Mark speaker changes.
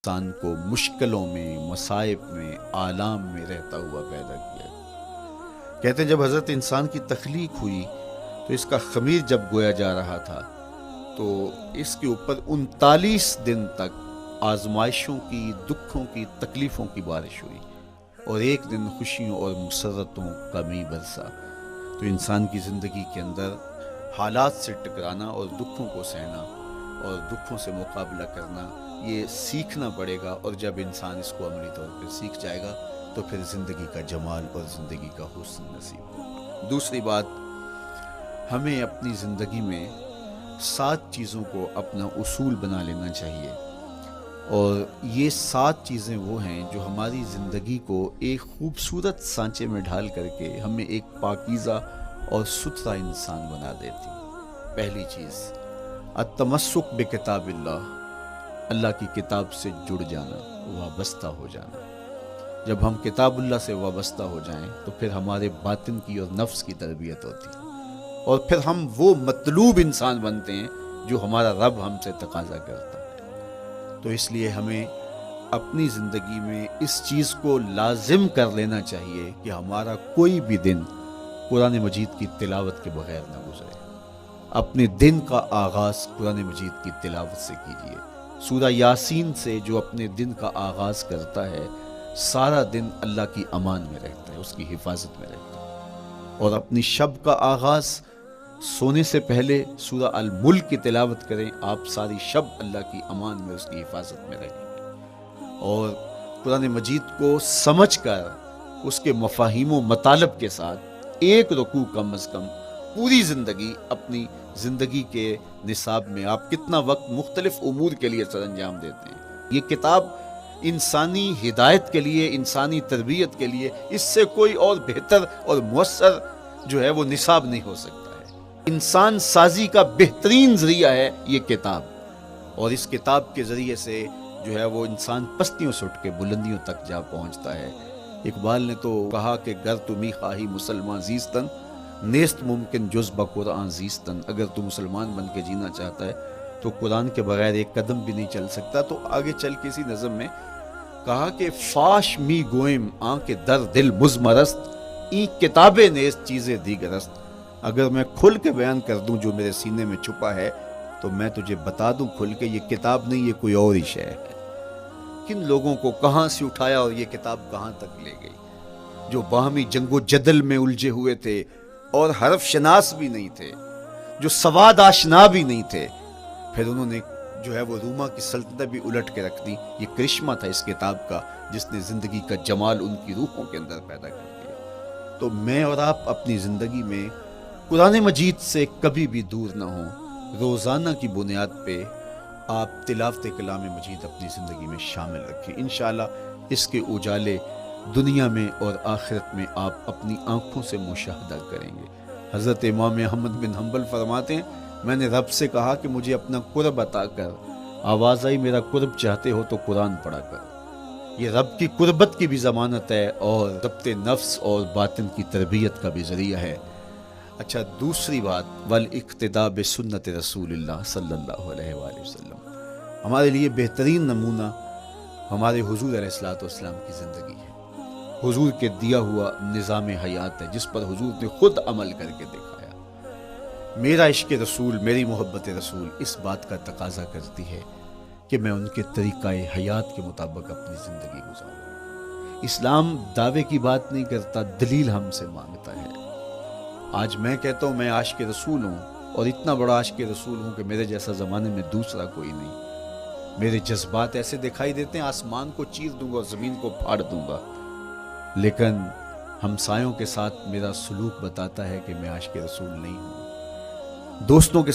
Speaker 1: انسان کو مشکلوں میں، مصائب میں، آلام میں رہتا ہوا پیدا کیا۔ کہتے ہیں جب حضرت انسان کی تخلیق ہوئی تو اس کا خمیر جب گویا جا رہا تھا تو اس کے اوپر 39 دن تک آزمائشوں کی، دکھوں کی، تکلیفوں کی بارش ہوئی، اور ایک دن خوشیوں اور مسرتوں کا می برسا۔ تو انسان کی زندگی کے اندر حالات سے ٹکرانا اور دکھوں کو سہنا اور دکھوں سے مقابلہ کرنا، یہ سیکھنا پڑے گا، اور جب انسان اس کو عملی طور پہ سیکھ جائے گا تو پھر زندگی کا جمال اور زندگی کا حسن نصیب ہوگا۔ دوسری بات، ہمیں اپنی زندگی میں 7 چیزوں کو اپنا اصول بنا لینا چاہیے، اور یہ 7 چیزیں وہ ہیں جو ہماری زندگی کو ایک خوبصورت سانچے میں ڈھال کر کے ہمیں ایک پاکیزہ اور ستھرا انسان بنا دیتی۔ پہلی چیز، التمسک بکتاب اللہ، اللہ کی کتاب سے جڑ جانا، وابستہ ہو جانا۔ جب ہم کتاب اللہ سے وابستہ ہو جائیں تو پھر ہمارے باطن کی اور نفس کی تربیت ہوتی ہے، اور پھر ہم وہ مطلوب انسان بنتے ہیں جو ہمارا رب ہم سے تقاضا کرتا ہے۔ تو اس لیے ہمیں اپنی زندگی میں اس چیز کو لازم کر لینا چاہیے کہ ہمارا کوئی بھی دن قرآن مجید کی تلاوت کے بغیر نہ گزرے۔ اپنے دن کا آغاز قرآن مجید کی تلاوت سے کیجیے۔ سورہ یاسین سے جو اپنے دن کا آغاز کرتا ہے، سارا دن اللہ کی امان میں رہتا ہے، اس کی حفاظت میں رہتا ہے۔ اور اپنی شب کا آغاز سونے سے پہلے سورہ الملک کی تلاوت کریں، آپ ساری شب اللہ کی امان میں، اس کی حفاظت میں رہیں، اور قرآن مجید کو سمجھ کر اس کے مفاہیم و مطالب کے ساتھ ایک رکوع کم از کم پوری زندگی، اپنی زندگی کے نصاب میں آپ کتنا وقت مختلف امور کے لیے سر انجام دیتے ہیں۔ یہ کتاب انسانی ہدایت کے لیے، انسانی تربیت کے لیے، اس سے کوئی اور بہتر اور مؤثر جو ہے وہ نصاب نہیں ہو سکتا ہے۔ انسان سازی کا بہترین ذریعہ ہے یہ کتاب، اور اس کتاب کے ذریعے سے جو ہے وہ انسان پستیوں سے اٹھ کے بلندیوں تک جا پہنچتا ہے۔ اقبال نے تو کہا کہ گر تمی خواہی مسلمان زیستن، نیست ممکن جز بقرآن زیستن۔ اگر تو مسلمان بن کے جینا چاہتا ہے تو قرآن کے بغیر ایک قدم بھی نہیں چل سکتا۔ تو آگے چل کے اسی نظم میں کہا کہ فاش می گوئم آنکھ در دل مزمرست، ای کتابیں نیست چیزیں دیگرست۔ اگر میں کھل کے بیان کر دوں جو میرے سینے میں چھپا ہے تو میں تجھے بتا دوں کھل کے، یہ کتاب نہیں، یہ کوئی اور ہی شے ہے۔ کن لوگوں کو کہاں سے اٹھایا اور یہ کتاب کہاں تک لے گئی، جو باہمی جنگ و جدل میں الجھے ہوئے تھے اور حرف شناس بھی نہیں تھے، جو سواد آشنا بھی نہیں تھے، پھر انہوں نے جو ہے وہ روما کی سلطنت بھی الٹ کے رکھ دی۔ یہ کرشمہ تھا اس کتاب کا، جس نے زندگی کا جمال ان کی روحوں کے اندر پیدا کر دیا۔ تو میں اور آپ اپنی زندگی میں قرآن مجید سے کبھی بھی دور نہ ہوں۔ روزانہ کی بنیاد پہ آپ تلاوت کلام مجید اپنی زندگی میں شامل رکھیں۔ انشاءاللہ اس کے اجالے دنیا میں اور آخرت میں آپ اپنی آنکھوں سے مشاہدہ کریں گے۔ حضرت امام احمد بن حنبل فرماتے ہیں، میں نے رب سے کہا کہ مجھے اپنا قرب عطا کر۔ آواز آئی، میرا قرب چاہتے ہو تو قرآن پڑھا کر۔ یہ رب کی قربت کی بھی ضمانت ہے اور ضبط نفس اور باطن کی تربیت کا بھی ذریعہ ہے۔ اچھا، دوسری بات، والاقتداء بسنت رسول اللہ صلی اللہ علیہ وآلہ وسلم۔ ہمارے لیے بہترین نمونہ ہمارے حضور علیہ الصلوۃ والسلام کی زندگی ہے، حضور کے دیا ہوا نظام حیات ہے، جس پر حضور نے خود عمل کر کے دکھایا۔ میرا عشق رسول، میری محبت رسول اس بات کا تقاضا کرتی ہے کہ میں ان کے طریقہ حیات کے مطابق اپنی زندگی گزاروں۔ اسلام دعوے کی بات نہیں کرتا، دلیل ہم سے مانگتا ہے۔ آج میں کہتا ہوں میں عاشق رسول ہوں، اور اتنا بڑا عاشق رسول ہوں کہ میرے جیسا زمانے میں دوسرا کوئی نہیں۔ میرے جذبات ایسے دکھائی دیتے ہیں، آسمان کو چیر دوں گا اور زمین کو پھاڑ دوں گا، لیکن ہمسایوں کے ساتھ میرا سلوک بتاتا ہے کہ میں عاشق رسول نہیں ہوں۔ دوستوں کے